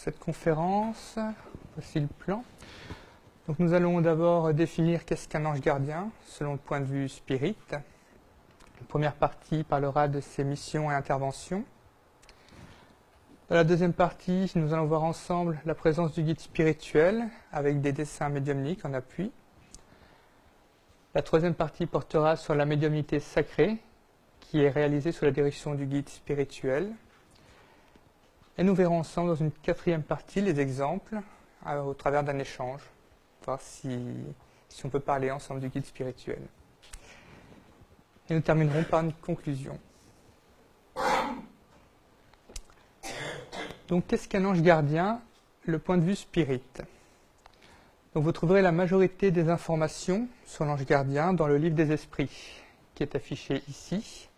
cette conférence. Voici le plan. Donc nous allons d'abord définir qu'est-ce qu'un ange gardien, selon le point de vue spirit. La première partie parlera de ses missions et interventions. Dans la deuxième partie, nous allons voir ensemble la présence du guide spirituel, avec des dessins médiumniques en appui. La troisième partie portera sur la médiumnité sacrée, qui est réalisée sous la direction du guide spirituel. Et nous verrons ensemble dans une quatrième partie les exemples au travers d'un échange, voir si on peut parler ensemble du guide spirituel. Et nous terminerons par une conclusion. Donc, qu'est-ce qu'un ange gardien? Le point de vue spirit. Donc, vous trouverez la majorité des informations sur l'ange gardien dans le livre des esprits, qui est affiché ici.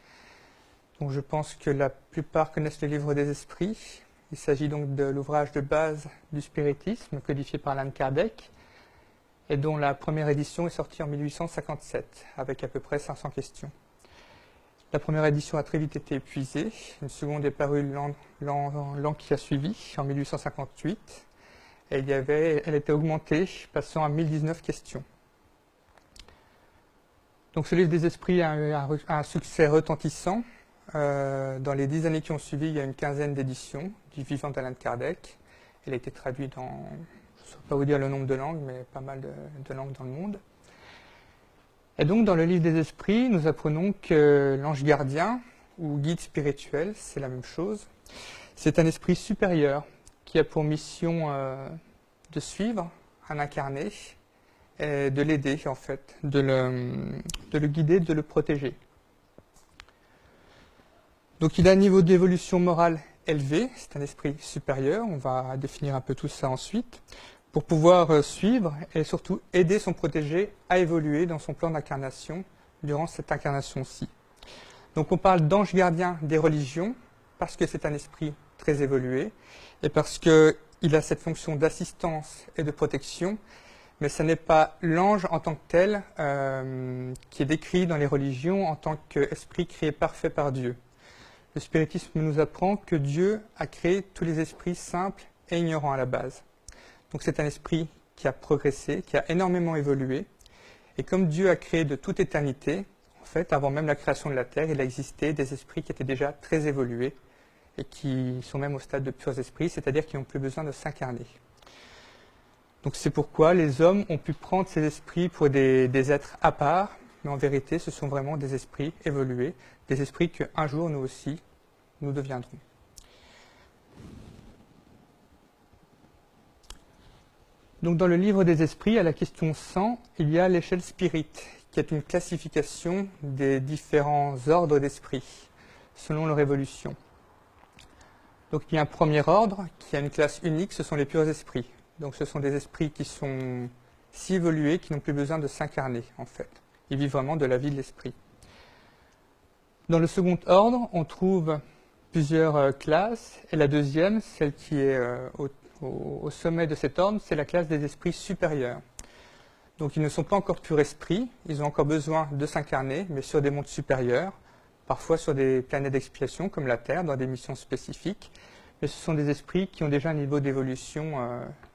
Donc, je pense que la plupart connaissent le livre des esprits. Il s'agit donc de l'ouvrage de base du spiritisme, codifié par Allan Kardec, et dont la première édition est sortie en 1857, avec à peu près 500 questions. La première édition a très vite été épuisée. Une seconde est parue l'an qui a suivi, en 1858. Et elle était augmentée, passant à 1019 questions. Donc ce livre des esprits a eu un succès retentissant. Dans les 10 années qui ont suivi, il y a une quinzaine d'éditions du vivant d'Allan Kardec. Elle a été traduite dans, je ne saurais pas vous dire le nombre de langues, mais pas mal de langues dans le monde. Et donc, dans le livre des esprits, nous apprenons que l'ange gardien, ou guide spirituel, c'est la même chose. C'est un esprit supérieur qui a pour mission de suivre un incarné et de l'aider, en fait, de le guider, de le protéger. Donc, il a un niveau d'évolution morale élevé, c'est un esprit supérieur, on va définir un peu tout ça ensuite, pour pouvoir suivre et surtout aider son protégé à évoluer dans son plan d'incarnation durant cette incarnation-ci. Donc on parle d'ange gardien des religions parce que c'est un esprit très évolué et parce qu'il a cette fonction d'assistance et de protection, mais ce n'est pas l'ange en tant que tel qui est décrit dans les religions en tant qu'esprit créé parfait par Dieu. Le spiritisme nous apprend que Dieu a créé tous les esprits simples et ignorants à la base. Donc c'est un esprit qui a progressé, qui a énormément évolué. Et comme Dieu a créé de toute éternité, en fait, avant même la création de la Terre, il a existé des esprits qui étaient déjà très évolués et qui sont même au stade de purs esprits, c'est-à-dire qui n'ont plus besoin de s'incarner. Donc c'est pourquoi les hommes ont pu prendre ces esprits pour des êtres à part, mais en vérité, ce sont vraiment des esprits évolués, des esprits qu'un jour, nous aussi, nous deviendrons. Donc dans le livre des esprits, à la question 100, il y a l'échelle spirit, qui est une classification des différents ordres d'esprits, selon leur évolution. Donc il y a un premier ordre, qui a une classe unique, ce sont les purs esprits. Donc ce sont des esprits qui sont si évolués qu'ils n'ont plus besoin de s'incarner, en fait. Ils vivent vraiment de la vie de l'esprit. Dans le second ordre, on trouve plusieurs classes, et la deuxième, celle qui est au sommet de cet ordre, c'est la classe des esprits supérieurs. Donc ils ne sont pas encore purs esprits, ils ont encore besoin de s'incarner, mais sur des mondes supérieurs, parfois sur des planètes d'expiation comme la Terre, dans des missions spécifiques, mais ce sont des esprits qui ont déjà un niveau d'évolution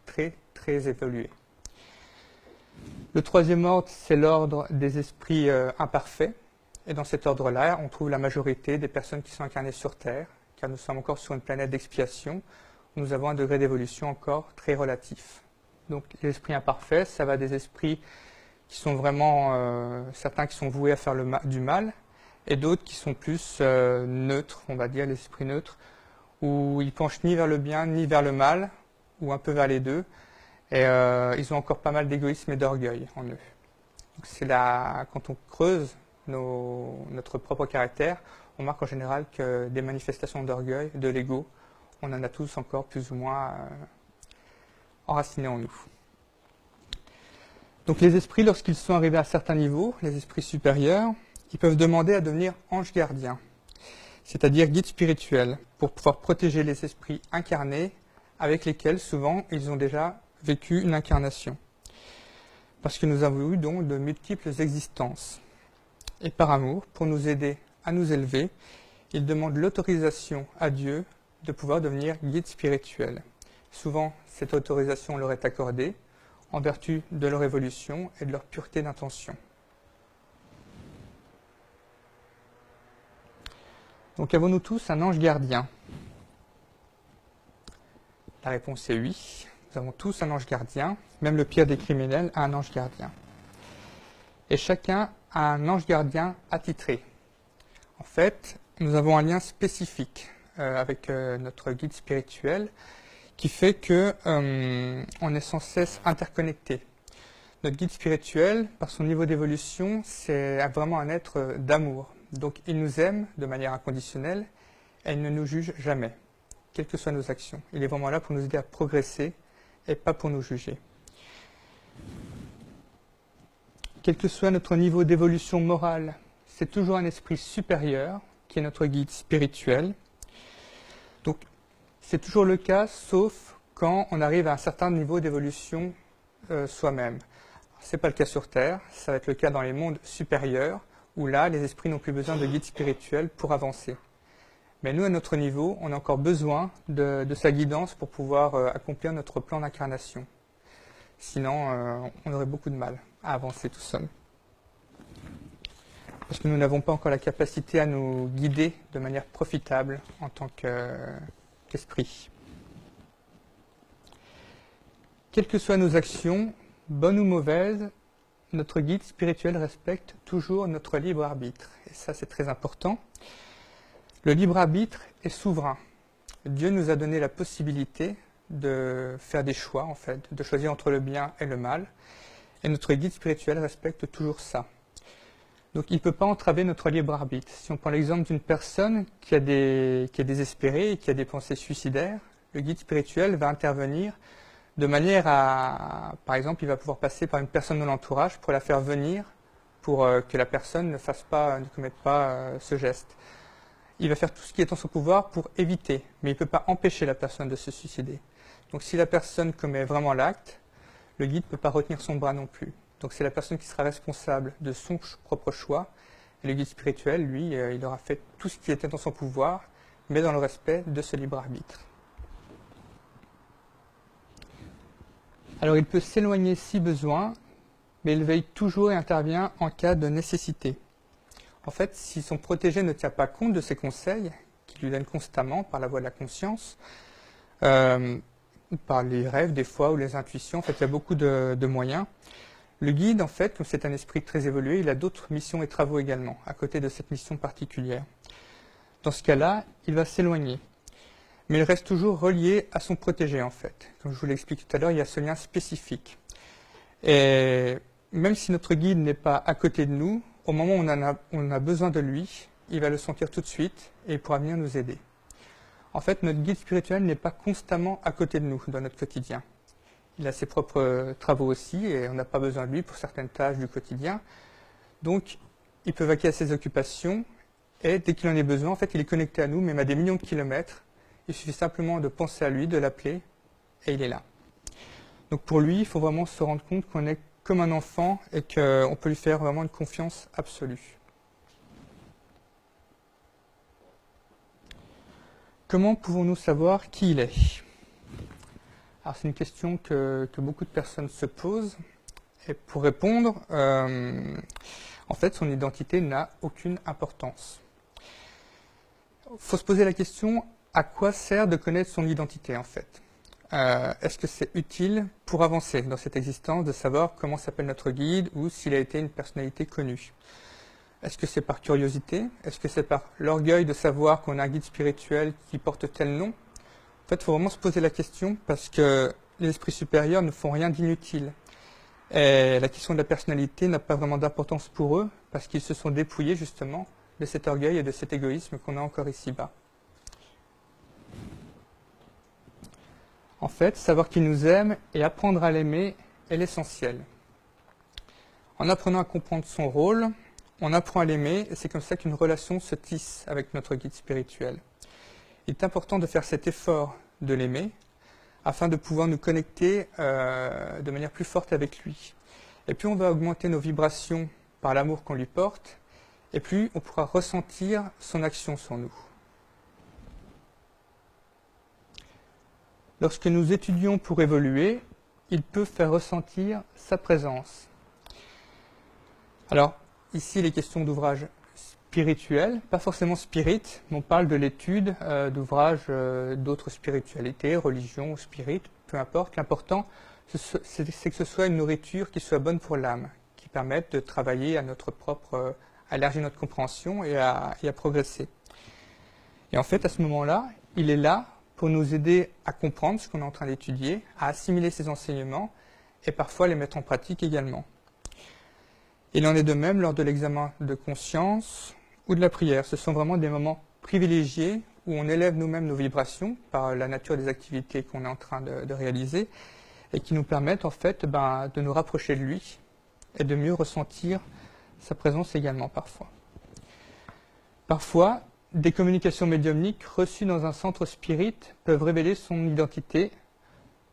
très, très évolué. Le troisième ordre, c'est l'ordre des esprits imparfaits, et dans cet ordre-là, on trouve la majorité des personnes qui sont incarnées sur Terre, car nous sommes encore sur une planète d'expiation, nous avons un degré d'évolution encore très relatif. Donc les esprits imparfaits, ça va des esprits qui sont vraiment, certains qui sont voués à faire du mal, et d'autres qui sont plus neutres, on va dire, les esprits neutres, où ils penchent ni vers le bien ni vers le mal, ou un peu vers les deux, et ils ont encore pas mal d'égoïsme et d'orgueil en eux. Donc c'est là, quand on creuse notre propre caractère, on marque en général que des manifestations d'orgueil, de l'ego, on en a tous encore plus ou moins enracinés en nous. Donc les esprits, lorsqu'ils sont arrivés à certains niveaux, les esprits supérieurs, ils peuvent demander à devenir anges gardiens, c'est-à-dire guides spirituels, pour pouvoir protéger les esprits incarnés avec lesquels souvent ils ont déjà vécu une incarnation. Parce que nous avons eu donc de multiples existences. Et par amour, pour nous aider à nous élever, ils demandent l'autorisation à Dieu de pouvoir devenir guide spirituel. Souvent, cette autorisation leur est accordée en vertu de leur évolution et de leur pureté d'intention. Donc avons-nous tous un ange gardien? La réponse est oui. Nous avons tous un ange gardien. Même le pire des criminels a un ange gardien. Et chacun a un ange gardien attitré. En fait, nous avons un lien spécifique avec notre guide spirituel qui fait que on est sans cesse interconnecté. Notre guide spirituel, par son niveau d'évolution, c'est vraiment un être d'amour. Donc il nous aime de manière inconditionnelle et il ne nous juge jamais, quelles que soient nos actions. Il est vraiment là pour nous aider à progresser et pas pour nous juger. Quel que soit notre niveau d'évolution morale, c'est toujours un esprit supérieur qui est notre guide spirituel. Donc c'est toujours le cas, sauf quand on arrive à un certain niveau d'évolution soi-même. Ce n'est pas le cas sur Terre, ça va être le cas dans les mondes supérieurs, où là, les esprits n'ont plus besoin de guide spirituel pour avancer. Mais nous, à notre niveau, on a encore besoin de sa guidance pour pouvoir accomplir notre plan d'incarnation. Sinon, on aurait beaucoup de mal à avancer tout seul. Parce que nous n'avons pas encore la capacité à nous guider de manière profitable en tant qu'esprit. Quelles que soient nos actions, bonnes ou mauvaises, notre guide spirituel respecte toujours notre libre arbitre. Et ça, c'est très important. Le libre arbitre est souverain. Dieu nous a donné la possibilité de faire des choix, en fait, de choisir entre le bien et le mal. Et notre guide spirituel respecte toujours ça. Donc il ne peut pas entraver notre libre arbitre. Si on prend l'exemple d'une personne qui est désespérée et qui a des pensées suicidaires, le guide spirituel va intervenir de manière à, par exemple, il va pouvoir passer par une personne de l'entourage pour la faire venir, pour que la personne ne commette pas ce geste. Il va faire tout ce qui est en son pouvoir pour éviter, mais il ne peut pas empêcher la personne de se suicider. Donc si la personne commet vraiment l'acte, le guide ne peut pas retenir son bras non plus. Donc c'est la personne qui sera responsable de son propre choix. Et le guide spirituel, lui, il aura fait tout ce qui était en son pouvoir, mais dans le respect de ce libre arbitre. Alors il peut s'éloigner si besoin, mais il veille toujours et intervient en cas de nécessité. En fait, si son protégé ne tient pas compte de ses conseils, qu'il lui donne constamment par la voie de la conscience, par les rêves des fois ou les intuitions, en fait il y a beaucoup de moyens. Le guide, en fait, comme c'est un esprit très évolué, il a d'autres missions et travaux également, à côté de cette mission particulière. Dans ce cas-là, il va s'éloigner. Mais il reste toujours relié à son protégé, en fait. Comme je vous l'ai expliqué tout à l'heure, il y a ce lien spécifique. Et même si notre guide n'est pas à côté de nous, au moment où on a besoin de lui, il va le sentir tout de suite et il pourra venir nous aider. En fait, notre guide spirituel n'est pas constamment à côté de nous dans notre quotidien. Il a ses propres travaux aussi et on n'a pas besoin de lui pour certaines tâches du quotidien. Donc, il peut vaquer à ses occupations et dès qu'il en ait besoin, en fait, il est connecté à nous, même à des millions de kilomètres. Il suffit simplement de penser à lui, de l'appeler et il est là. Donc pour lui, il faut vraiment se rendre compte qu'on est comme un enfant et qu'on peut lui faire vraiment une confiance absolue. Comment pouvons-nous savoir qui il est? Alors c'est une question que beaucoup de personnes se posent. Et pour répondre, en fait, son identité n'a aucune importance. Il faut se poser la question, à quoi sert de connaître son identité en fait? Est-ce que c'est utile pour avancer dans cette existence de savoir comment s'appelle notre guide ou s'il a été une personnalité connue? Est-ce que c'est par curiosité? Est-ce que c'est par l'orgueil de savoir qu'on a un guide spirituel qui porte tel nom? En fait, il faut vraiment se poser la question parce que les esprits supérieurs ne font rien d'inutile. Et la question de la personnalité n'a pas vraiment d'importance pour eux parce qu'ils se sont dépouillés justement de cet orgueil et de cet égoïsme qu'on a encore ici-bas. En fait, savoir qu'il nous aime et apprendre à l'aimer est l'essentiel. En apprenant à comprendre son rôle, on apprend à l'aimer et c'est comme ça qu'une relation se tisse avec notre guide spirituel. Il est important de faire cet effort de l'aimer afin de pouvoir nous connecter de manière plus forte avec lui. Et plus on va augmenter nos vibrations par l'amour qu'on lui porte, et plus on pourra ressentir son action sur nous. Lorsque nous étudions pour évoluer, il peut faire ressentir sa présence. Alors, ici, les questions d'ouvrages spirituels, pas forcément spirit, mais on parle de l'étude d'ouvrages d'autres spiritualités, religion ou spirit, peu importe. L'important, c'est que ce soit une nourriture qui soit bonne pour l'âme, qui permette de travailler à notre propre, à élargir notre compréhension et à progresser. Et en fait, à ce moment-là, il est là pour nous aider à comprendre ce qu'on est en train d'étudier, à assimiler ces enseignements et parfois les mettre en pratique également. Il en est de même lors de l'examen de conscience ou de la prière. Ce sont vraiment des moments privilégiés où on élève nous-mêmes nos vibrations par la nature des activités qu'on est en train de réaliser et qui nous permettent en fait de nous rapprocher de lui et de mieux ressentir sa présence également parfois. Parfois, des communications médiumniques reçues dans un centre spirit peuvent révéler son identité,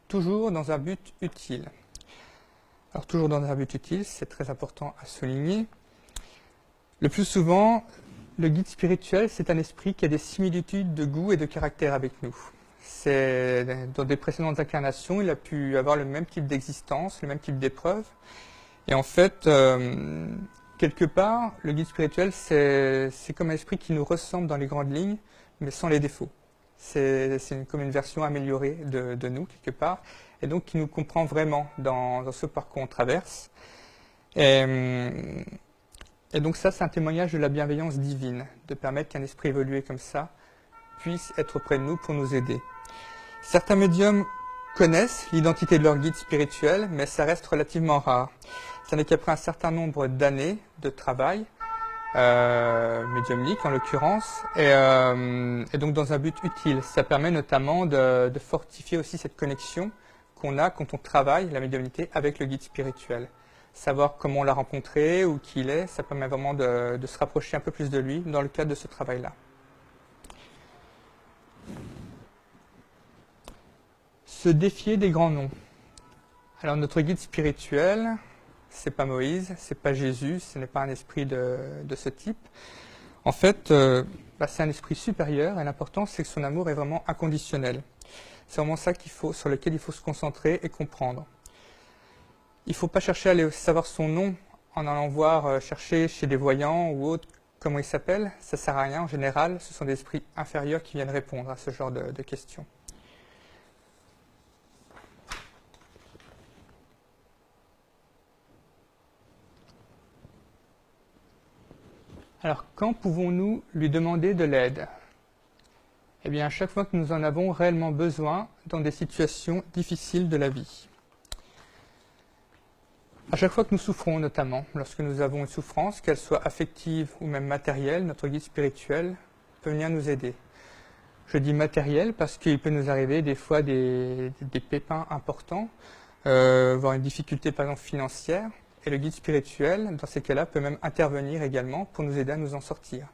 toujours dans un but utile. Alors toujours dans un but utile, c'est très important à souligner. Le plus souvent, le guide spirituel, c'est un esprit qui a des similitudes de goût et de caractère avec nous. Dans des précédentes incarnations, il a pu avoir le même type d'existence, le même type d'épreuve. Et en fait, quelque part, le guide spirituel, c'est comme un esprit qui nous ressemble dans les grandes lignes, mais sans les défauts. C'est comme une version améliorée de nous, quelque part, et donc qui nous comprend vraiment dans ce parcours qu'on traverse. Et donc ça, c'est un témoignage de la bienveillance divine, de permettre qu'un esprit évolué comme ça puisse être auprès de nous pour nous aider. Certains médiums connaissent l'identité de leur guide spirituel, mais ça reste relativement rare. Ça n'est qu'après un certain nombre d'années de travail, médiumnique en l'occurrence, et donc dans un but utile. Ça permet notamment de fortifier aussi cette connexion qu'on a quand on travaille la médiumnité avec le guide spirituel. Savoir comment on l'a rencontré ou qui il est, ça permet vraiment de se rapprocher un peu plus de lui dans le cadre de ce travail-là. Se défier des grands noms. Alors notre guide spirituel, c'est pas Moïse, c'est pas Jésus, ce n'est pas un esprit de ce type. En fait, c'est un esprit supérieur et l'important c'est que son amour est vraiment inconditionnel. C'est vraiment ça sur lequel il faut se concentrer et comprendre. Il ne faut pas chercher à aller savoir son nom en allant voir, chercher chez des voyants ou autres comment il s'appelle. Ça ne sert à rien en général, ce sont des esprits inférieurs qui viennent répondre à ce genre de questions. Alors, quand pouvons-nous lui demander de l'aide ? Eh bien, à chaque fois que nous en avons réellement besoin dans des situations difficiles de la vie. À chaque fois que nous souffrons, notamment, lorsque nous avons une souffrance, qu'elle soit affective ou même matérielle, notre guide spirituel peut venir nous aider. Je dis matériel parce qu'il peut nous arriver des fois des pépins importants, voire une difficulté par exemple financière, et le guide spirituel, dans ces cas-là, peut même intervenir également pour nous aider à nous en sortir.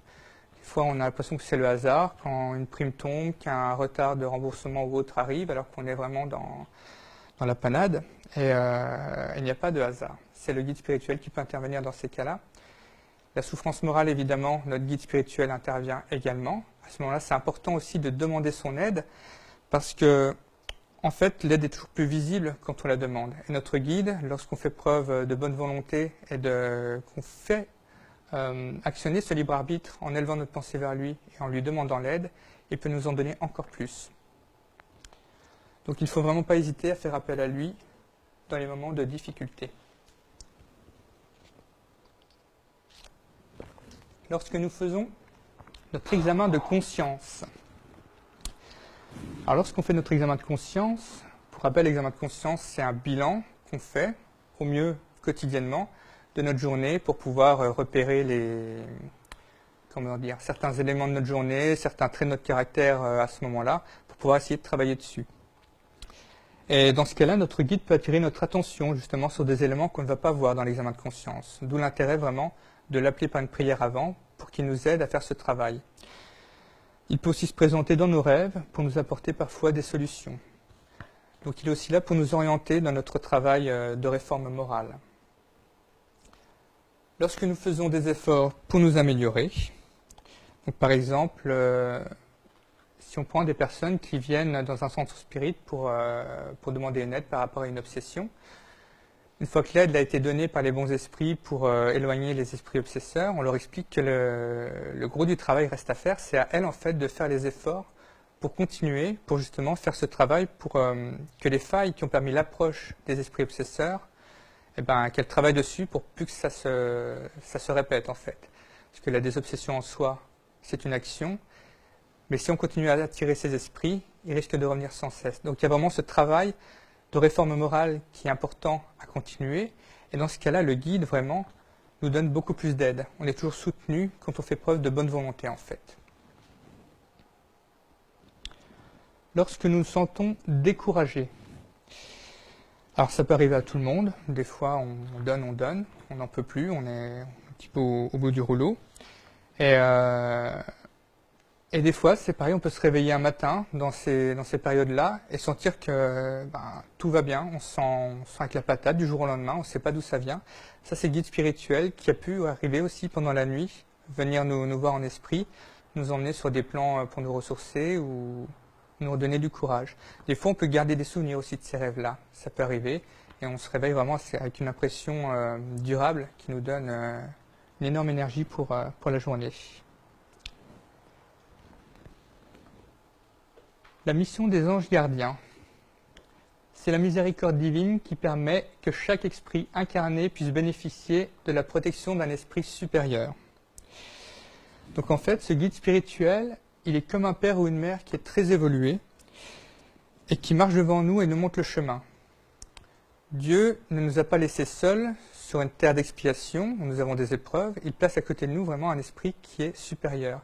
Des fois, on a l'impression que c'est le hasard, quand une prime tombe, qu'un retard de remboursement ou autre arrive, alors qu'on est vraiment dans la panade, et il n'y a pas de hasard. C'est le guide spirituel qui peut intervenir dans ces cas-là. La souffrance morale, évidemment, notre guide spirituel intervient également. À ce moment-là, c'est important aussi de demander son aide, parce que, en fait, l'aide est toujours plus visible quand on la demande. Et notre guide, lorsqu'on fait preuve de bonne volonté et qu'on fait actionner ce libre arbitre en élevant notre pensée vers lui et en lui demandant l'aide, il peut nous en donner encore plus. Donc il ne faut vraiment pas hésiter à faire appel à lui dans les moments de difficulté. Lorsque nous faisons notre examen de conscience. Alors lorsqu'on fait notre examen de conscience, pour rappel, l'examen de conscience, c'est un bilan qu'on fait, au mieux quotidiennement, de notre journée pour pouvoir repérer certains éléments de notre journée, certains traits de notre caractère à ce moment-là, pour pouvoir essayer de travailler dessus. Et dans ce cas-là, notre guide peut attirer notre attention justement sur des éléments qu'on ne va pas voir dans l'examen de conscience. D'où l'intérêt vraiment de l'appeler par une prière avant pour qu'il nous aide à faire ce travail. Il peut aussi se présenter dans nos rêves pour nous apporter parfois des solutions. Donc il est aussi là pour nous orienter dans notre travail de réforme morale. Lorsque nous faisons des efforts pour nous améliorer, donc par exemple, si on prend des personnes qui viennent dans un centre spirit pour demander une aide par rapport à une obsession, une fois que l'aide a été donnée par les bons esprits pour éloigner les esprits obsesseurs, on leur explique que le gros du travail reste à faire. C'est à elles en fait de faire les efforts pour continuer, pour justement faire ce travail, pour que les failles qui ont permis l'approche des esprits obsesseurs, qu'elles travaillent dessus pour plus que ça se répète en fait. Parce que la désobsession en soi, c'est une action, mais si on continue à attirer ces esprits, ils risquent de revenir sans cesse. Donc il y a vraiment ce travail de réforme morale qui est important à continuer. Et dans ce cas-là, le guide, vraiment, nous donne beaucoup plus d'aide. On est toujours soutenu quand on fait preuve de bonne volonté, en fait. Lorsque nous nous sentons découragés, alors ça peut arriver à tout le monde. Des fois, on donne, on n'en peut plus, on est un petit peu au bout du rouleau. Et des fois, c'est pareil, on peut se réveiller un matin dans ces périodes-là et sentir que tout va bien, on se sent avec la patate du jour au lendemain, on ne sait pas d'où ça vient. Ça, c'est le guide spirituel qui a pu arriver aussi pendant la nuit, venir nous voir en esprit, nous emmener sur des plans pour nous ressourcer ou nous redonner du courage. Des fois, on peut garder des souvenirs aussi de ces rêves-là, ça peut arriver, et on se réveille vraiment avec une impression durable qui nous donne une énorme énergie pour la journée. La mission des anges gardiens, c'est la miséricorde divine qui permet que chaque esprit incarné puisse bénéficier de la protection d'un esprit supérieur. Donc en fait, ce guide spirituel, il est comme un père ou une mère qui est très évolué et qui marche devant nous et nous montre le chemin. Dieu ne nous a pas laissés seuls sur une terre d'expiation où nous avons des épreuves, il place à côté de nous vraiment un esprit qui est supérieur.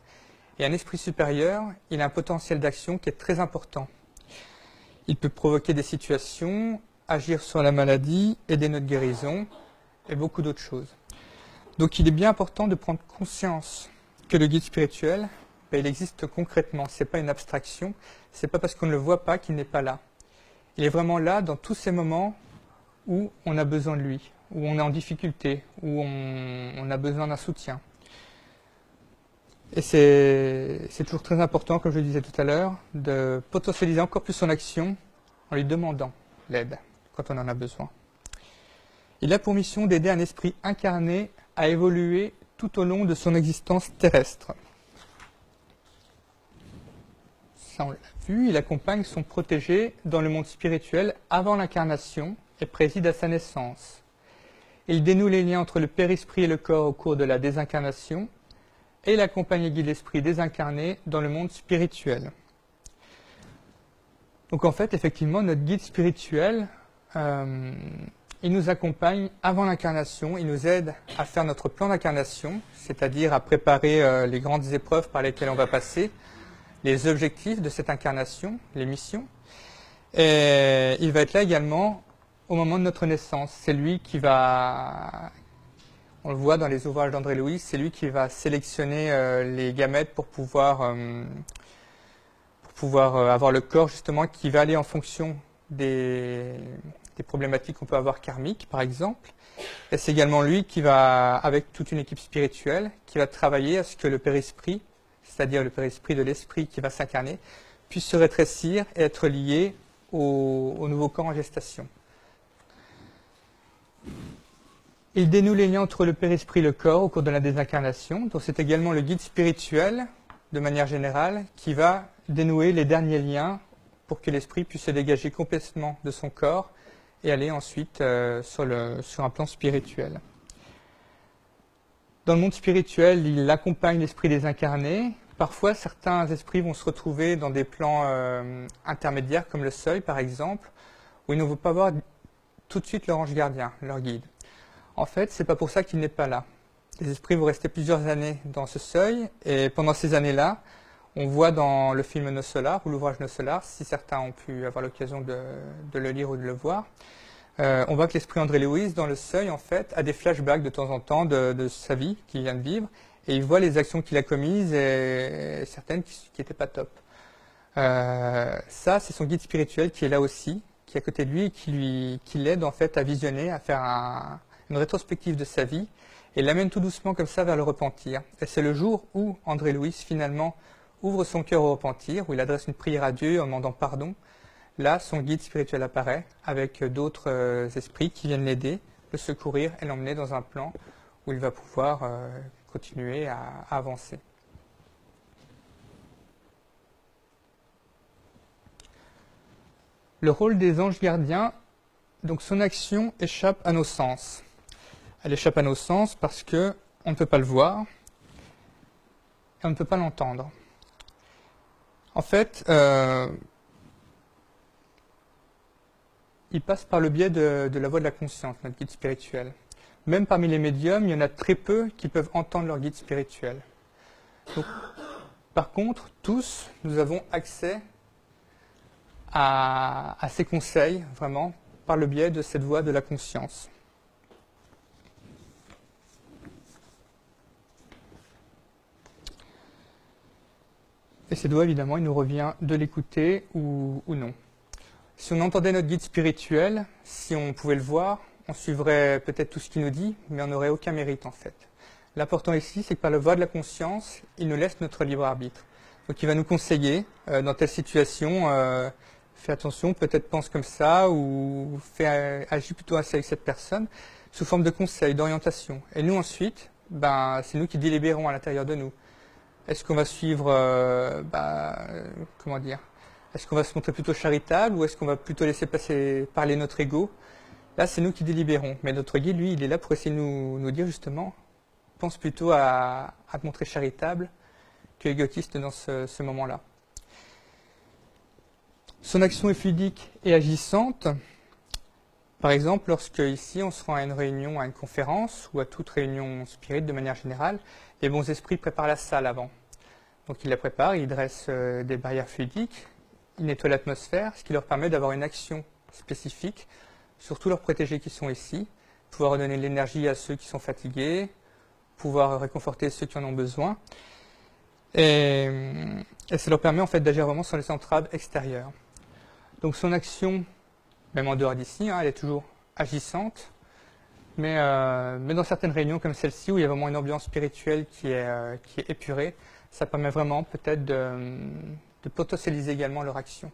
Et un esprit supérieur, il a un potentiel d'action qui est très important. Il peut provoquer des situations, agir sur la maladie, aider notre guérison et beaucoup d'autres choses. Donc il est bien important de prendre conscience que le guide spirituel, il existe concrètement. Ce n'est pas une abstraction, ce n'est pas parce qu'on ne le voit pas qu'il n'est pas là. Il est vraiment là dans tous ces moments où on a besoin de lui, où on est en difficulté, où on a besoin d'un soutien. Et c'est toujours très important, comme je le disais tout à l'heure, de potentialiser encore plus son action en lui demandant l'aide quand on en a besoin. Il a pour mission d'aider un esprit incarné à évoluer tout au long de son existence terrestre. Ça, on l'a vu, il accompagne son protégé dans le monde spirituel avant l'incarnation et préside à sa naissance. Il dénoue les liens entre le père-esprit et le corps au cours de la désincarnation, et il accompagne et guide l'esprit désincarné dans le monde spirituel. Donc en fait, effectivement, notre guide spirituel, il nous accompagne avant l'incarnation, il nous aide à faire notre plan d'incarnation, c'est-à-dire à préparer les grandes épreuves par lesquelles on va passer, les objectifs de cette incarnation, les missions. Et il va être là également au moment de notre naissance. C'est lui qui va... On le voit dans les ouvrages d'André Louis, c'est lui qui va sélectionner les gamètes pour pouvoir avoir le corps justement qui va aller en fonction des problématiques qu'on peut avoir karmiques, par exemple. Et c'est également lui qui va, avec toute une équipe spirituelle, qui va travailler à ce que le père-esprit, c'est-à-dire le père-esprit de l'esprit qui va s'incarner, puisse se rétrécir et être lié au nouveau corps en gestation. Il dénoue les liens entre le père-esprit et le corps au cours de la désincarnation. Donc c'est également le guide spirituel, de manière générale, qui va dénouer les derniers liens pour que l'esprit puisse se dégager complètement de son corps et aller ensuite sur un plan spirituel. Dans le monde spirituel, il accompagne l'esprit désincarné. Parfois, certains esprits vont se retrouver dans des plans intermédiaires, comme le seuil par exemple, où ils ne vont pas voir tout de suite leur ange gardien, leur guide. En fait, c'est pas pour ça qu'il n'est pas là. Les esprits vont rester plusieurs années dans ce seuil, et pendant ces années-là, on voit dans le film Nos Solars, ou l'ouvrage Nos Solars, si certains ont pu avoir l'occasion de le lire ou de le voir, on voit que l'esprit André Louis, dans le seuil, en fait, a des flashbacks de temps en temps de sa vie qu'il vient de vivre, et il voit les actions qu'il a commises, et certaines qui n'étaient pas top. Ça, c'est son guide spirituel qui est là aussi, qui est à côté de lui, et qui l'aide en fait à visionner, à faire une rétrospective de sa vie, et l'amène tout doucement comme ça vers le repentir. Et c'est le jour où André Louis finalement ouvre son cœur au repentir, où il adresse une prière à Dieu en demandant pardon, là, son guide spirituel apparaît avec d'autres esprits qui viennent l'aider, le secourir et l'emmener dans un plan où il va pouvoir continuer à avancer. Le rôle des anges gardiens, donc son action échappe à nos sens. Elle échappe à nos sens parce que on ne peut pas le voir et on ne peut pas l'entendre. En fait, il passe par le biais de la voie de la conscience, notre guide spirituel. Même parmi les médiums, il y en a très peu qui peuvent entendre leur guide spirituel. Donc, par contre, tous, nous avons accès à ces conseils, vraiment, par le biais de cette voie de la conscience. Et cette voie, évidemment, il nous revient de l'écouter ou non. Si on entendait notre guide spirituel, si on pouvait le voir, on suivrait peut-être tout ce qu'il nous dit, mais on n'aurait aucun mérite en fait. L'important ici, c'est que par la voie de la conscience, il nous laisse notre libre arbitre. Donc il va nous conseiller dans telle situation, fais attention, peut-être pense comme ça, ou agis plutôt ainsi avec cette personne, sous forme de conseil, d'orientation. Et nous ensuite, c'est nous qui délibérons à l'intérieur de nous. Est-ce qu'on va suivre, comment dire, est-ce qu'on va se montrer plutôt charitable ou est-ce qu'on va plutôt laisser parler notre ego? Là, c'est nous qui délibérons. Mais notre guide, lui, il est là pour essayer de nous dire justement, pense plutôt à te montrer charitable que égotiste dans ce moment-là. Son action est fluidique et agissante. Par exemple, lorsque ici on se rend à une réunion, à une conférence ou à toute réunion spirite de manière générale, les bons esprits préparent la salle avant. Donc ils la préparent, ils dressent des barrières fluidiques, ils nettoient l'atmosphère, ce qui leur permet d'avoir une action spécifique sur tous leurs protégés qui sont ici, pouvoir redonner de l'énergie à ceux qui sont fatigués, pouvoir réconforter ceux qui en ont besoin. Et ça leur permet en fait d'agir vraiment sur les entraves extérieures. Donc son action, même en dehors d'ici, elle est toujours agissante, mais dans certaines réunions comme celle-ci, où il y a vraiment une ambiance spirituelle qui est épurée, ça permet vraiment peut-être de potentialiser également leur action.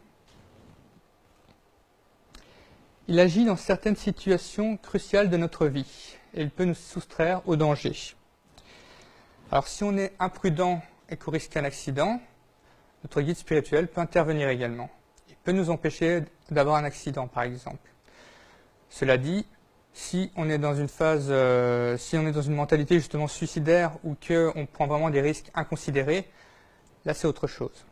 Il agit dans certaines situations cruciales de notre vie, et il peut nous soustraire au danger. Alors si on est imprudent et qu'on risque un accident, notre guide spirituel peut intervenir également. Il peut nous empêcher d'avoir un accident, par exemple. Cela dit, si on est dans une phase, si on est dans une mentalité justement suicidaire ou qu'on prend vraiment des risques inconsidérés, là c'est autre chose.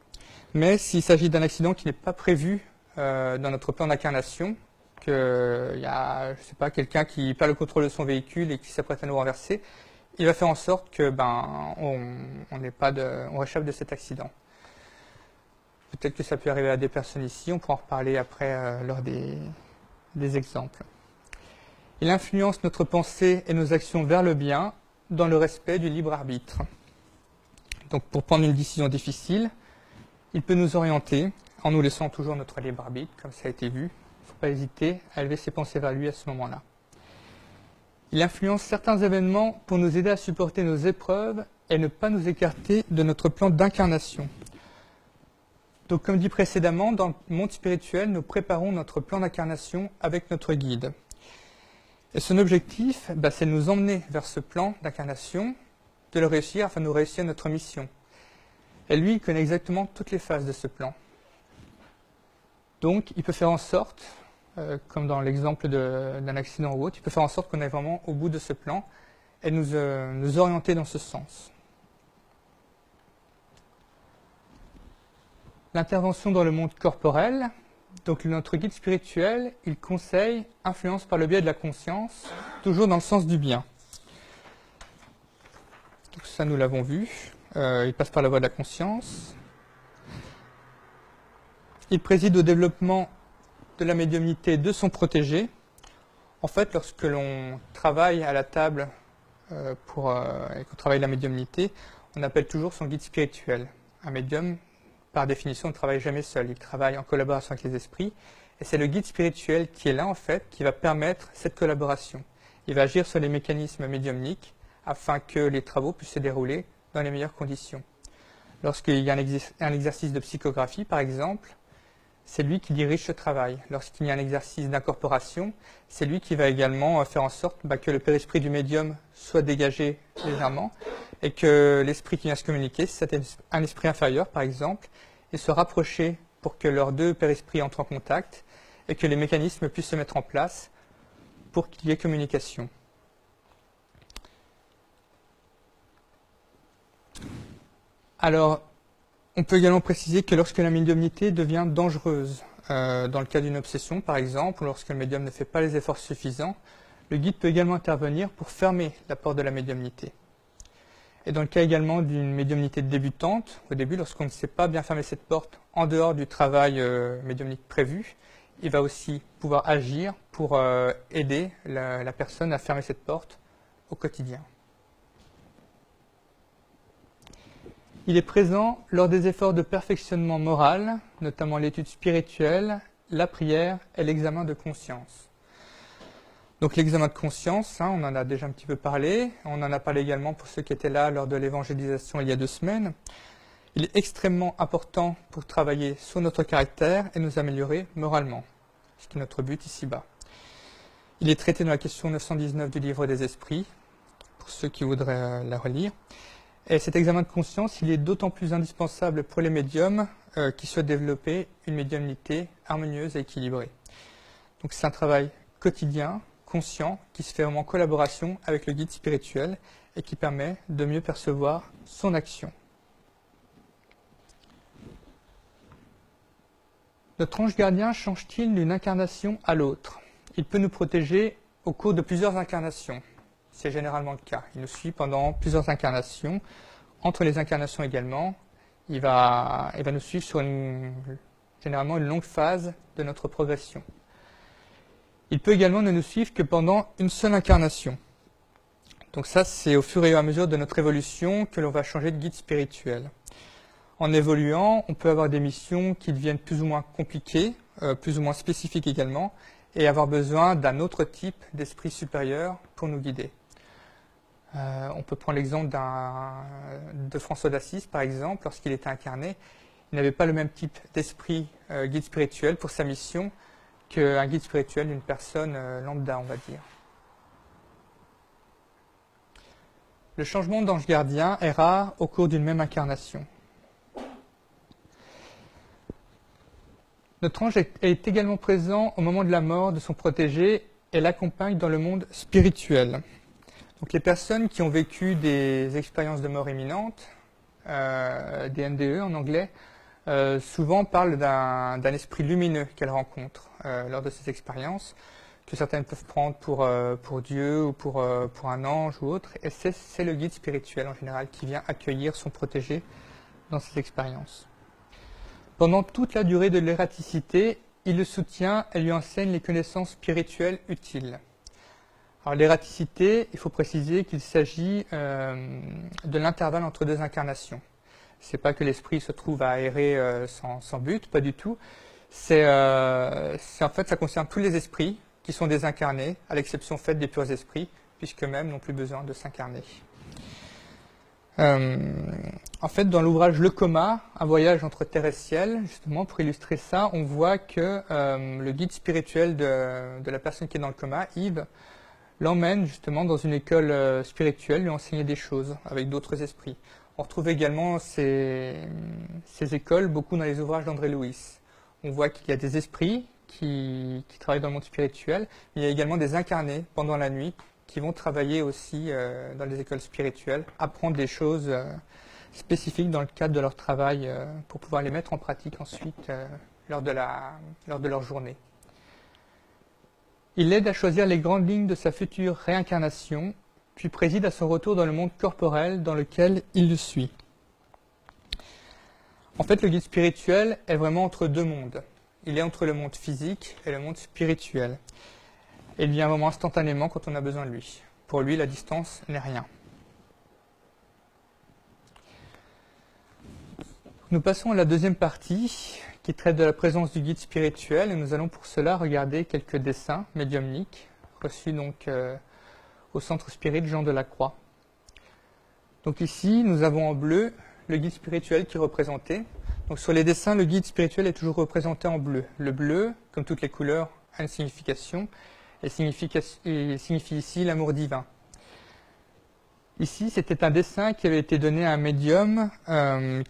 Mais s'il s'agit d'un accident qui n'est pas prévu dans notre plan d'incarnation, qu'il y a, je sais pas, quelqu'un qui perd le contrôle de son véhicule et qui s'apprête à nous renverser, il va faire en sorte que on réchappe de cet accident. Peut-être que ça peut arriver à des personnes ici, on pourra en reparler après lors des exemples. Il influence notre pensée et nos actions vers le bien dans le respect du libre arbitre. Donc pour prendre une décision difficile, il peut nous orienter en nous laissant toujours notre libre arbitre, comme ça a été vu. Il ne faut pas hésiter à élever ses pensées vers lui à ce moment-là. Il influence certains événements pour nous aider à supporter nos épreuves et ne pas nous écarter de notre plan d'incarnation. Donc comme dit précédemment, dans le monde spirituel, nous préparons notre plan d'incarnation avec notre guide. Et son objectif, c'est de nous emmener vers ce plan d'incarnation, de le réussir afin de nous réussir notre mission. Et lui, il connaît exactement toutes les phases de ce plan. Donc, il peut faire en sorte, comme dans l'exemple d'un accident ou autre, il peut faire en sorte qu'on aille vraiment au bout de ce plan et nous orienter dans ce sens. L'intervention dans le monde corporel. Donc notre guide spirituel, il conseille, influence par le biais de la conscience, toujours dans le sens du bien. Donc ça, nous l'avons vu. Il passe par la voie de la conscience. Il préside au développement de la médiumnité de son protégé. En fait, lorsque l'on travaille à la table et qu'on travaille la médiumnité, on appelle toujours son guide spirituel. Un médium, par définition, ne travaille jamais seul. Il travaille en collaboration avec les esprits. Et c'est le guide spirituel qui est là, en fait, qui va permettre cette collaboration. Il va agir sur les mécanismes médiumniques afin que les travaux puissent se dérouler dans les meilleures conditions. Lorsqu'il y a un exercice de psychographie, par exemple, c'est lui qui dirige ce travail. Lorsqu'il y a un exercice d'incorporation, c'est lui qui va également faire en sorte que le périsprit du médium soit dégagé légèrement et que l'esprit qui vient se communiquer, si c'est un esprit inférieur, par exemple, et se rapprocher pour que leurs deux périsprits entrent en contact et que les mécanismes puissent se mettre en place pour qu'il y ait communication. Alors, on peut également préciser que lorsque la médiumnité devient dangereuse, dans le cas d'une obsession par exemple, ou lorsque le médium ne fait pas les efforts suffisants, le guide peut également intervenir pour fermer la porte de la médiumnité. Et dans le cas également d'une médiumnité débutante, au début, lorsqu'on ne sait pas bien fermer cette porte en dehors du travail médiumnique prévu, il va aussi pouvoir agir pour aider la personne à fermer cette porte au quotidien. Il est présent lors des efforts de perfectionnement moral, notamment l'étude spirituelle, la prière et l'examen de conscience. Donc l'examen de conscience, on en a déjà un petit peu parlé, on en a parlé également pour ceux qui étaient là lors de l'évangélisation il y a 2 semaines. Il est extrêmement important pour travailler sur notre caractère et nous améliorer moralement, ce qui est notre but ici-bas. Il est traité dans la question 919 du livre des esprits, pour ceux qui voudraient la relire. Et cet examen de conscience, il est d'autant plus indispensable pour les médiums qui souhaitent développer une médiumnité harmonieuse et équilibrée. Donc c'est un travail quotidien, conscient, qui se fait vraiment en collaboration avec le guide spirituel et qui permet de mieux percevoir son action. Notre ange gardien change-t-il d'une incarnation à l'autre? Il peut nous protéger au cours de plusieurs incarnations. C'est généralement le cas. Il nous suit pendant plusieurs incarnations. Entre les incarnations également, il va nous suivre sur généralement une longue phase de notre progression. Il peut également ne nous suivre que pendant une seule incarnation. Donc ça, c'est au fur et à mesure de notre évolution que l'on va changer de guide spirituel. En évoluant, on peut avoir des missions qui deviennent plus ou moins compliquées, plus ou moins spécifiques également, et avoir besoin d'un autre type d'esprit supérieur pour nous guider. On peut prendre l'exemple de François d'Assise, par exemple, lorsqu'il était incarné, il n'avait pas le même type d'esprit guide spirituel pour sa mission qu'un guide spirituel d'une personne lambda, on va dire. Le changement d'ange gardien est rare au cours d'une même incarnation. Notre ange est également présent au moment de la mort de son protégé et l'accompagne dans le monde spirituel. Donc les personnes qui ont vécu des expériences de mort imminente, des NDE en anglais, souvent parlent d'un esprit lumineux qu'elles rencontrent lors de ces expériences, que certaines peuvent prendre pour Dieu ou pour un ange ou autre. Et c'est le guide spirituel en général qui vient accueillir son protégé dans ces expériences. Pendant toute la durée de l'ératicité, il le soutient et lui enseigne les connaissances spirituelles utiles. Alors l'ératicité, il faut préciser qu'il s'agit de l'intervalle entre 2 incarnations. C'est pas que l'esprit se trouve à errer sans but, pas du tout. En fait, ça concerne tous les esprits qui sont désincarnés, à l'exception faite des purs esprits, puisque même n'ont plus besoin de s'incarner. En fait, dans l'ouvrage Le Coma, un voyage entre terre et ciel, justement, pour illustrer ça, on voit que le guide spirituel de la personne qui est dans le coma, Yves, l'emmène justement dans une école spirituelle, lui enseigner des choses avec d'autres esprits. On retrouve également ces écoles beaucoup dans les ouvrages d'André Louis. On voit qu'il y a des esprits qui travaillent dans le monde spirituel, mais il y a également des incarnés pendant la nuit qui vont travailler aussi dans les écoles spirituelles, apprendre des choses spécifiques dans le cadre de leur travail pour pouvoir les mettre en pratique ensuite lors de leur journée. Il l'aide à choisir les grandes lignes de sa future réincarnation, puis préside à son retour dans le monde corporel dans lequel il le suit. En fait, le guide spirituel est vraiment entre 2 mondes. Il est entre le monde physique et le monde spirituel. Et il vient vraiment instantanément quand on a besoin de lui. Pour lui, la distance n'est rien. Nous passons à la deuxième partie, qui traite de la présence du guide spirituel, et nous allons pour cela regarder quelques dessins médiumniques, reçus donc au Centre Spirit Jean Delacroix. Donc ici, nous avons en bleu le guide spirituel qui est représenté. Donc sur les dessins, le guide spirituel est toujours représenté en bleu. Le bleu, comme toutes les couleurs, a une signification et signifie ici l'amour divin. Ici, c'était un dessin qui avait été donné à un médium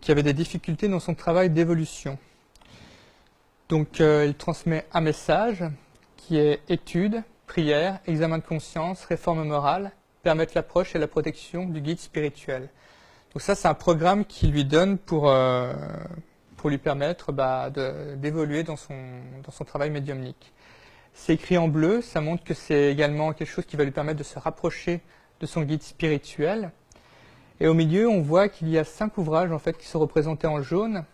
qui avait des difficultés dans son travail d'évolution. Donc il transmet un message qui est étude, prière, examen de conscience, réforme morale, permettre l'approche et la protection du guide spirituel. Donc ça, c'est un programme qui lui donne pour lui permettre d'évoluer dans son travail médiumnique. C'est écrit en bleu, ça montre que c'est également quelque chose qui va lui permettre de se rapprocher de son guide spirituel. Et au milieu, on voit qu'il y a 5 ouvrages en fait qui sont représentés en jaune.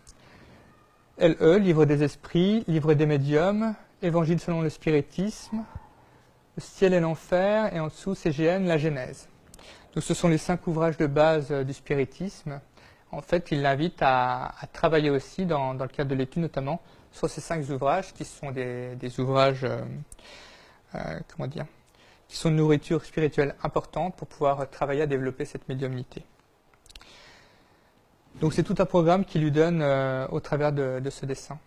LE, Livre des esprits, Livre des médiums, Évangile selon le spiritisme, Le ciel et l'enfer, et en dessous CGN, la Genèse. Donc ce sont les 5 ouvrages de base du spiritisme. En fait, il l'invite à travailler aussi, dans le cadre de l'étude notamment, sur ces 5 ouvrages qui sont des ouvrages, qui sont une nourriture spirituelle importante pour pouvoir travailler à développer cette médiumnité. Donc c'est tout un programme qui lui donne au travers de ce dessin.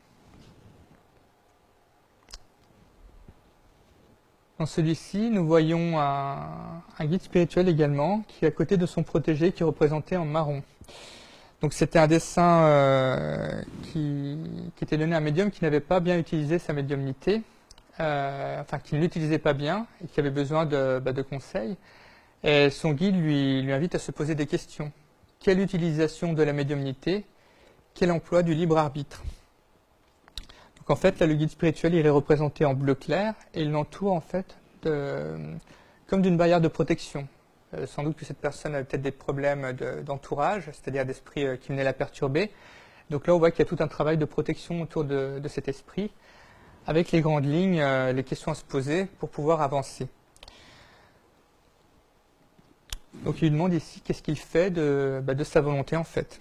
Dans celui-ci, nous voyons un guide spirituel également, qui est à côté de son protégé, qui est représenté en marron. Donc c'était un dessin qui était donné à un médium qui n'avait pas bien utilisé sa médiumnité, qui ne l'utilisait pas bien et qui avait besoin de conseils. Et son guide lui invite à se poser des questions. Quelle utilisation de la médiumnité? Quel emploi du libre arbitre? Donc en fait, là, le guide spirituel, il est représenté en bleu clair et il l'entoure en fait comme d'une barrière de protection. Sans doute que cette personne avait peut-être des problèmes d'entourage, c'est-à-dire d'esprit qui venaient la perturber. Donc là, on voit qu'il y a tout un travail de protection autour de cet esprit, avec les grandes lignes, les questions à se poser pour pouvoir avancer. Donc il lui demande ici qu'est-ce qu'il fait de sa volonté en fait.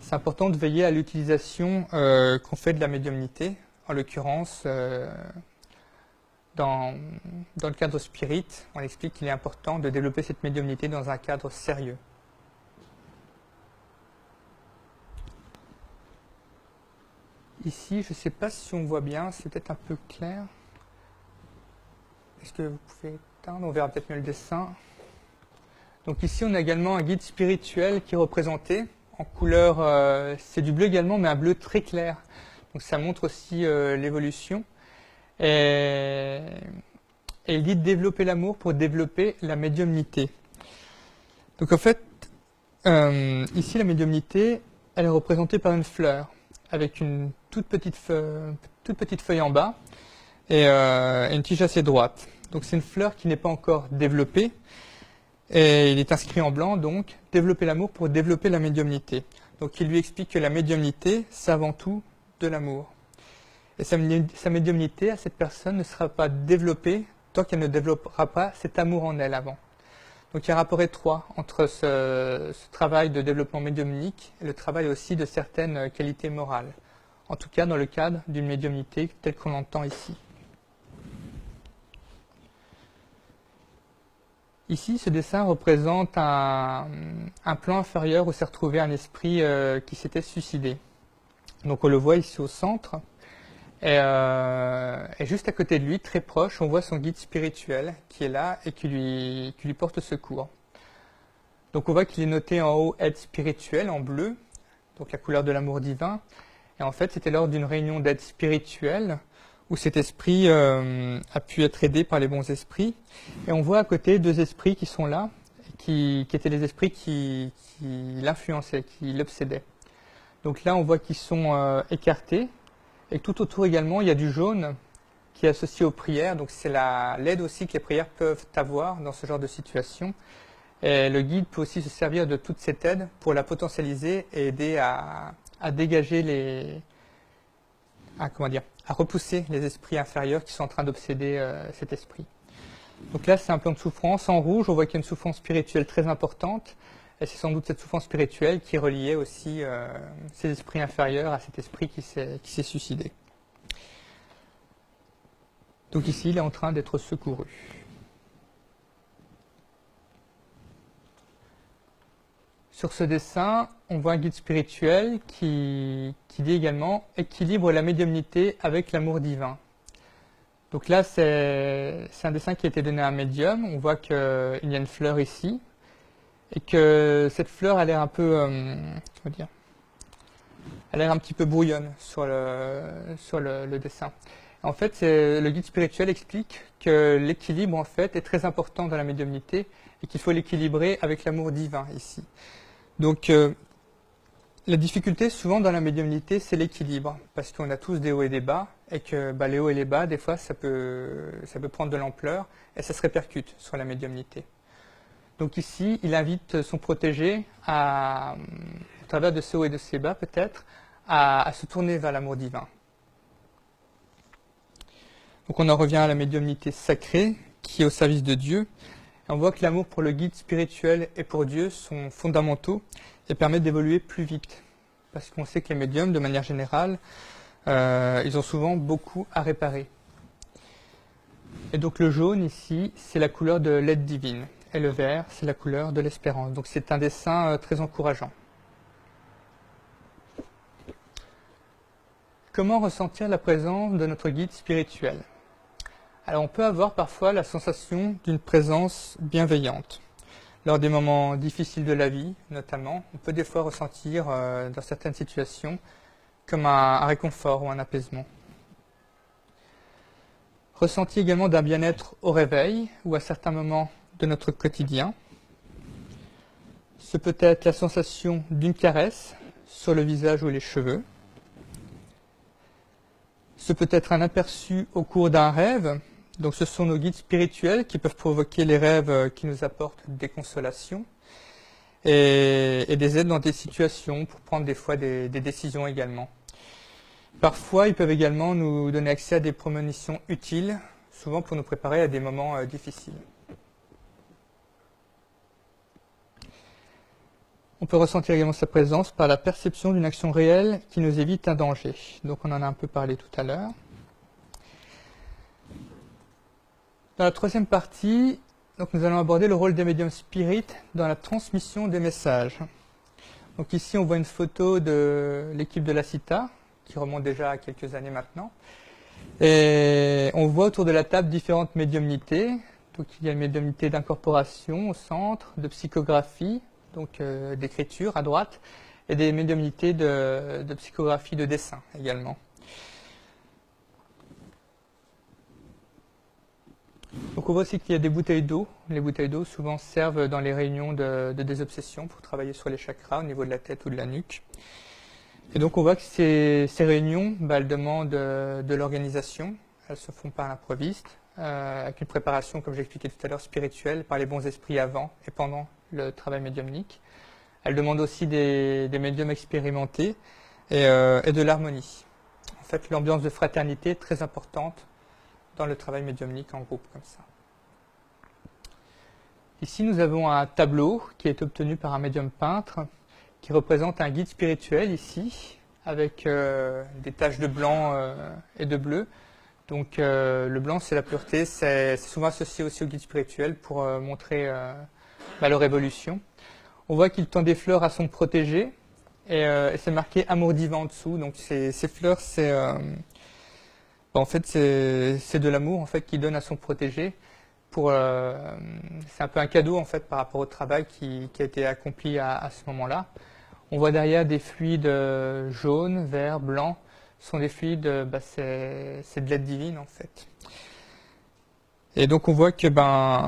C'est important de veiller à l'utilisation qu'on fait de la médiumnité, en l'occurrence dans le cadre spirit, on explique qu'il est important de développer cette médiumnité dans un cadre sérieux. Ici, je ne sais pas si on voit bien, c'est peut-être un peu clair. Est-ce que vous pouvez éteindre? On verra peut-être mieux le dessin. Donc ici, on a également un guide spirituel qui est représenté en couleur, c'est du bleu également, mais un bleu très clair. Donc ça montre aussi l'évolution. Et il dit de développer l'amour pour développer la médiumnité. Donc en fait, ici la médiumnité, elle est représentée par une fleur, avec une toute petite feuille en bas et une tige assez droite. Donc c'est une fleur qui n'est pas encore développée. Et il est inscrit en blanc, donc, développer l'amour pour développer la médiumnité. Donc il lui explique que la médiumnité, c'est avant tout de l'amour. Et sa médiumnité à cette personne ne sera pas développée tant qu'elle ne développera pas cet amour en elle avant. Donc il y a un rapport étroit entre ce travail de développement médiumnique et le travail aussi de certaines qualités morales. En tout cas dans le cadre d'une médiumnité telle qu'on l'entend ici. Ici, ce dessin représente un plan inférieur où s'est retrouvé un esprit qui s'était suicidé. Donc on le voit ici au centre. Et juste à côté de lui, très proche, on voit son guide spirituel qui est là et qui lui porte secours. Donc on voit qu'il est noté en haut aide spirituelle en bleu, donc la couleur de l'amour divin. Et en fait, c'était lors d'une réunion d'aide spirituelle où cet esprit a pu être aidé par les bons esprits. Et on voit à côté 2 esprits qui sont là, qui étaient les esprits qui l'influençaient, qui l'obsédaient. Donc là, on voit qu'ils sont écartés. Et tout autour également, il y a du jaune qui est associé aux prières. Donc c'est l'aide aussi que les prières peuvent avoir dans ce genre de situation. Et le guide peut aussi se servir de toute cette aide pour la potentialiser et aider à dégager à repousser les esprits inférieurs qui sont en train d'obséder cet esprit. Donc là, c'est un plan de souffrance. En rouge, on voit qu'il y a une souffrance spirituelle très importante. Et c'est sans doute cette souffrance spirituelle qui reliait aussi ces esprits inférieurs à cet esprit qui s'est suicidé. Donc ici, il est en train d'être secouru. Sur ce dessin, on voit un guide spirituel qui dit également « Équilibre la médiumnité avec l'amour divin ». Donc là, c'est un dessin qui a été donné à un médium. On voit qu'il y a une fleur ici et que cette fleur a l'air un peu, comment dire, a l'air un petit peu brouillonne sur le dessin. En fait, le guide spirituel explique que l'équilibre en fait est très important dans la médiumnité et qu'il faut l'équilibrer avec l'amour divin ici. Donc, la difficulté souvent dans la médiumnité, c'est l'équilibre, parce qu'on a tous des hauts et des bas, et que les hauts et les bas, des fois, ça peut prendre de l'ampleur, et ça se répercute sur la médiumnité. Donc ici, il invite son protégé, au travers de ces hauts et de ces bas peut-être, à se tourner vers l'amour divin. Donc on en revient à la médiumnité sacrée, qui est au service de Dieu. Et on voit que l'amour pour le guide spirituel et pour Dieu sont fondamentaux et permettent d'évoluer plus vite. Parce qu'on sait que les médiums, de manière générale, ils ont souvent beaucoup à réparer. Et donc le jaune ici, c'est la couleur de l'aide divine. Et le vert, c'est la couleur de l'espérance. Donc c'est un dessin très encourageant. Comment ressentir la présence de notre guide spirituel ? Alors on peut avoir parfois la sensation d'une présence bienveillante. Lors des moments difficiles de la vie, notamment, on peut des fois ressentir dans certaines situations comme un réconfort ou un apaisement. Ressenti également d'un bien-être au réveil ou à certains moments de notre quotidien. Ce peut être la sensation d'une caresse sur le visage ou les cheveux. Ce peut être un aperçu au cours d'un rêve. Donc ce sont nos guides spirituels qui peuvent provoquer les rêves qui nous apportent des consolations et des aides dans des situations pour prendre des fois des décisions également. Parfois, ils peuvent également nous donner accès à des prémonitions utiles, souvent pour nous préparer à des moments difficiles. On peut ressentir également sa présence par la perception d'une action réelle qui nous évite un danger. Donc on en a un peu parlé tout à l'heure. Dans la troisième partie, donc nous allons aborder le rôle des médiums spirites dans la transmission des messages. Donc ici, on voit une photo de l'équipe de la CITA, qui remonte déjà à quelques années maintenant. Et on voit autour de la table différentes médiumnités. Donc il y a une médiumnité d'incorporation au centre, de psychographie, donc d'écriture à droite, et des médiumnités de psychographie de dessin également. Donc on voit aussi qu'il y a des bouteilles d'eau. Les bouteilles d'eau souvent servent dans les réunions de désobsession pour travailler sur les chakras au niveau de la tête ou de la nuque. Et donc on voit que ces réunions, elles demandent de l'organisation. Elles se font par l'improviste, avec une préparation, comme j'expliquais tout à l'heure, spirituelle, par les bons esprits avant et pendant le travail médiumnique. Elles demandent aussi des médiums expérimentés et de l'harmonie. En fait, l'ambiance de fraternité est très importante dans le travail médiumnique en groupe comme ça. Ici, nous avons un tableau qui est obtenu par un médium peintre qui représente un guide spirituel ici, avec des taches de blanc et de bleu. Donc le blanc, c'est la pureté, c'est souvent associé aussi au guide spirituel pour montrer leur évolution. On voit qu'il tend des fleurs à son protégé et c'est marqué amour divin en dessous. Donc ces fleurs, en fait, c'est de l'amour en fait qu'il donne à son protégé. C'est un peu un cadeau en fait par rapport au travail qui a été accompli à ce moment-là. On voit derrière des fluides jaunes, verts, blancs. Ce sont des fluides, c'est de l'aide divine en fait. Et donc on voit que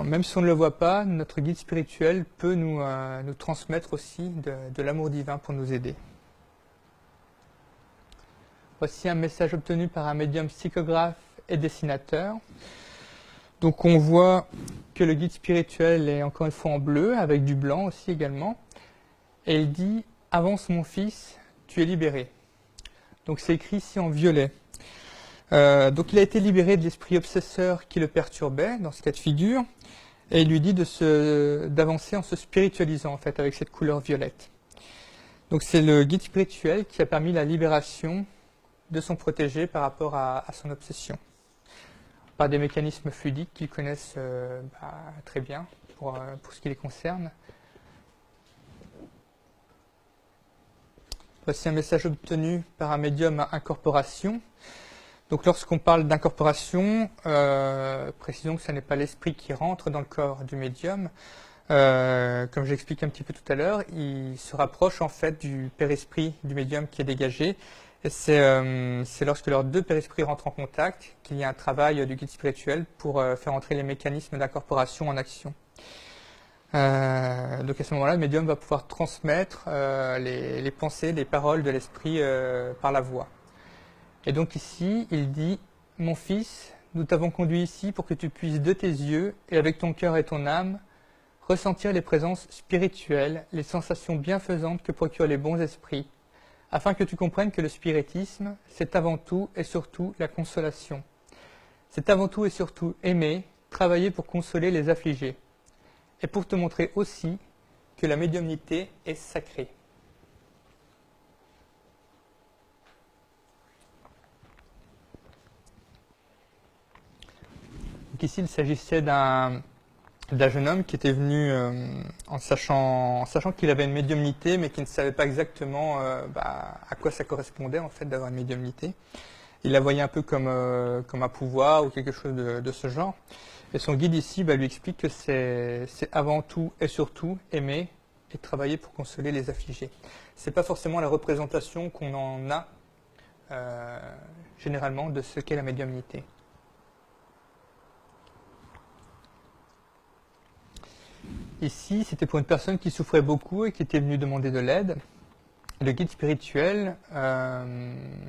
même si on ne le voit pas, notre guide spirituel peut nous transmettre aussi de l'amour divin pour nous aider. Voici un message obtenu par un médium psychographe et dessinateur. Donc on voit que le guide spirituel est encore une fois en bleu, avec du blanc aussi également. Et il dit « Avance mon fils, tu es libéré ». Donc c'est écrit ici en violet. Donc il a été libéré de l'esprit obsesseur qui le perturbait dans ce cas de figure. Et il lui dit d'avancer en se spiritualisant en fait avec cette couleur violette. Donc c'est le guide spirituel qui a permis la libération de son protégé par rapport à son obsession, par des mécanismes fluidiques qu'ils connaissent très bien pour ce qui les concerne. Voici un message obtenu par un médium à incorporation. Donc lorsqu'on parle d'incorporation, précisons que ce n'est pas l'esprit qui rentre dans le corps du médium. Comme j'explique un petit peu tout à l'heure, il se rapproche en fait du père-esprit du médium qui est dégagé. Et c'est lorsque leurs deux père-esprits rentrent en contact qu'il y a un travail du guide spirituel pour faire entrer les mécanismes d'incorporation en action. Donc à ce moment-là, le médium va pouvoir transmettre les pensées, les paroles de l'esprit par la voix. Et donc ici, il dit « Mon fils, nous t'avons conduit ici pour que tu puisses de tes yeux et avec ton cœur et ton âme ressentir les présences spirituelles, les sensations bienfaisantes que procurent les bons esprits, afin que tu comprennes que le spiritisme, c'est avant tout et surtout la consolation. C'est avant tout et surtout aimer, travailler pour consoler les affligés, et pour te montrer aussi que la médiumnité est sacrée. » Donc ici, il s'agissait d'un jeune homme qui était venu en sachant qu'il avait une médiumnité, mais qui ne savait pas exactement à quoi ça correspondait en fait d'avoir une médiumnité. Il la voyait un peu comme un pouvoir ou quelque chose de ce genre. Et son guide ici lui explique que c'est avant tout et surtout aimer et travailler pour consoler les affligés. C'est pas forcément la représentation qu'on en a généralement de ce qu'est la médiumnité. Ici, c'était pour une personne qui souffrait beaucoup et qui était venue demander de l'aide. Le guide spirituel,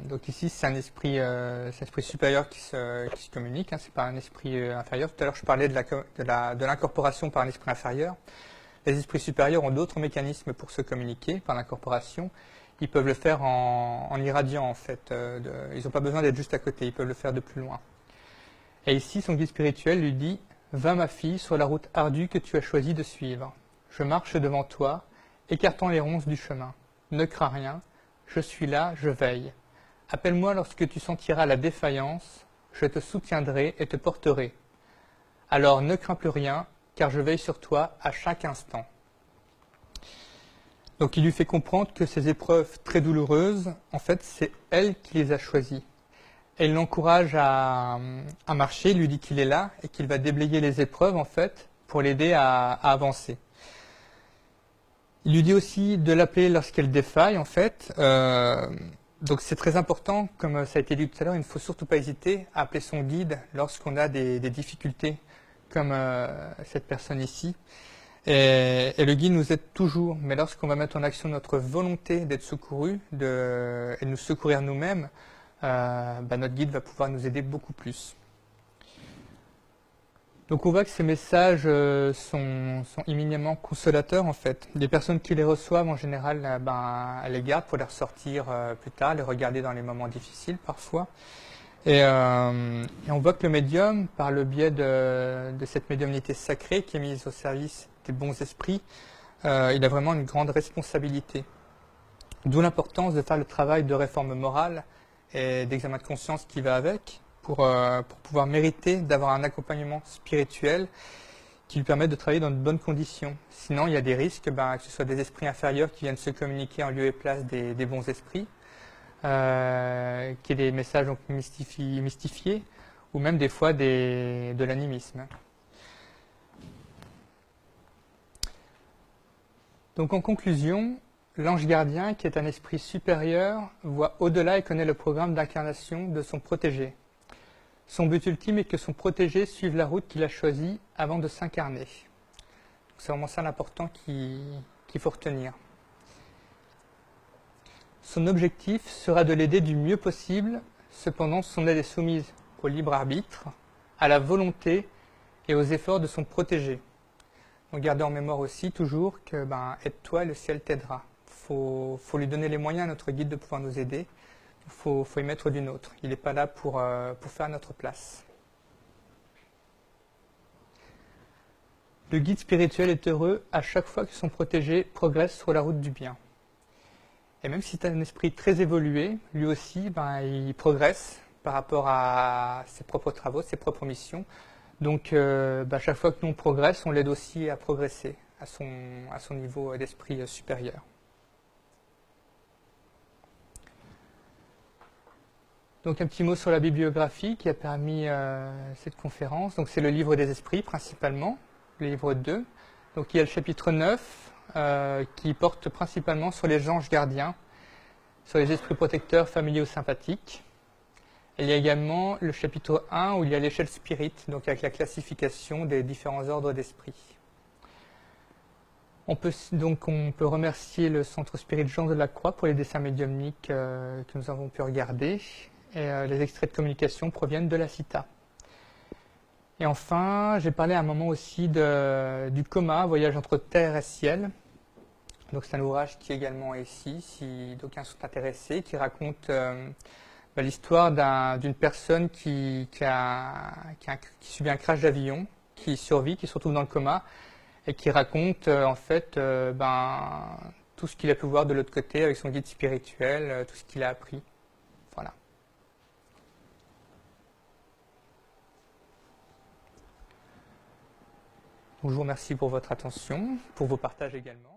donc ici c'est un esprit supérieur qui se communique, hein, c'est pas un esprit inférieur. Tout à l'heure je parlais de l'incorporation par un esprit inférieur. Les esprits supérieurs ont d'autres mécanismes pour se communiquer par l'incorporation. Ils peuvent le faire en irradiant en fait. Ils n'ont pas besoin d'être juste à côté, ils peuvent le faire de plus loin. Et ici son guide spirituel lui dit « Va ma fille sur la route ardue que tu as choisi de suivre. Je marche devant toi, écartant les ronces du chemin. Ne crains rien, je suis là, je veille. Appelle-moi lorsque tu sentiras la défaillance, je te soutiendrai et te porterai. Alors ne crains plus rien, car je veille sur toi à chaque instant. » Donc il lui fait comprendre que ces épreuves très douloureuses, en fait, c'est elle qui les a choisies. Elle l'encourage à marcher, lui dit qu'il est là et qu'il va déblayer les épreuves, en fait, pour l'aider à avancer. Il lui dit aussi de l'appeler lorsqu'elle défaille, en fait. Donc c'est très important, comme ça a été dit tout à l'heure, il ne faut surtout pas hésiter à appeler son guide lorsqu'on a des difficultés, comme cette personne ici. Et le guide nous aide toujours, mais lorsqu'on va mettre en action notre volonté d'être secouru et de nous secourir nous-mêmes, notre guide va pouvoir nous aider beaucoup plus. Donc on voit que ces messages sont éminemment consolateurs en fait. Les personnes qui les reçoivent en général, elles les gardent pour les ressortir plus tard, les regarder dans les moments difficiles parfois. Et on voit que le médium, par le biais de cette médiumnité sacrée qui est mise au service des bons esprits, il a vraiment une grande responsabilité. D'où l'importance de faire le travail de réforme morale et d'examen de conscience qui va avec, pour pouvoir mériter d'avoir un accompagnement spirituel qui lui permette de travailler dans de bonnes conditions. Sinon, il y a des risques que ce soit des esprits inférieurs qui viennent se communiquer en lieu et place des bons esprits, qu'il y ait des messages donc mystifiés, ou même des fois de l'animisme. Donc en conclusion, l'ange gardien, qui est un esprit supérieur, voit au-delà et connaît le programme d'incarnation de son protégé. Son but ultime est que son protégé suive la route qu'il a choisie avant de s'incarner. C'est vraiment ça l'important qu'il faut retenir. Son objectif sera de l'aider du mieux possible, cependant son aide est soumise au libre arbitre, à la volonté et aux efforts de son protégé. Donc gardez en mémoire aussi toujours que aide-toi, le ciel t'aidera. Faut lui donner les moyens à notre guide de pouvoir nous aider. Il faut y mettre du nôtre. Il n'est pas là pour faire notre place. Le guide spirituel est heureux à chaque fois que son protégé progresse sur la route du bien. Et même si c'est un esprit très évolué, lui aussi, il progresse par rapport à ses propres travaux, ses propres missions. Donc, chaque fois que nous on progresse, on l'aide aussi à progresser à son niveau d'esprit supérieur. Donc un petit mot sur la bibliographie qui a permis cette conférence. Donc c'est le livre des esprits principalement, le livre 2. Donc il y a le chapitre 9 qui porte principalement sur les anges gardiens, sur les esprits protecteurs familiaux sympathiques. Et il y a également le chapitre 1 où il y a l'échelle spirit, donc avec la classification des différents ordres d'esprits. On peut remercier le Centre Spirit Jean de la Croix pour les dessins médiumniques que nous avons pu regarder. Et les extraits de communication proviennent de la CITA. Et enfin, j'ai parlé à un moment aussi du coma, voyage entre terre et ciel. Donc c'est un ouvrage qui également est ici, si d'aucuns sont intéressés, qui raconte l'histoire d'une personne qui subit un crash d'avion, qui survit, qui se retrouve dans le coma, et qui raconte en fait tout ce qu'il a pu voir de l'autre côté avec son guide spirituel, tout ce qu'il a appris. Voilà. Donc, je vous remercie pour votre attention, pour vos partages également.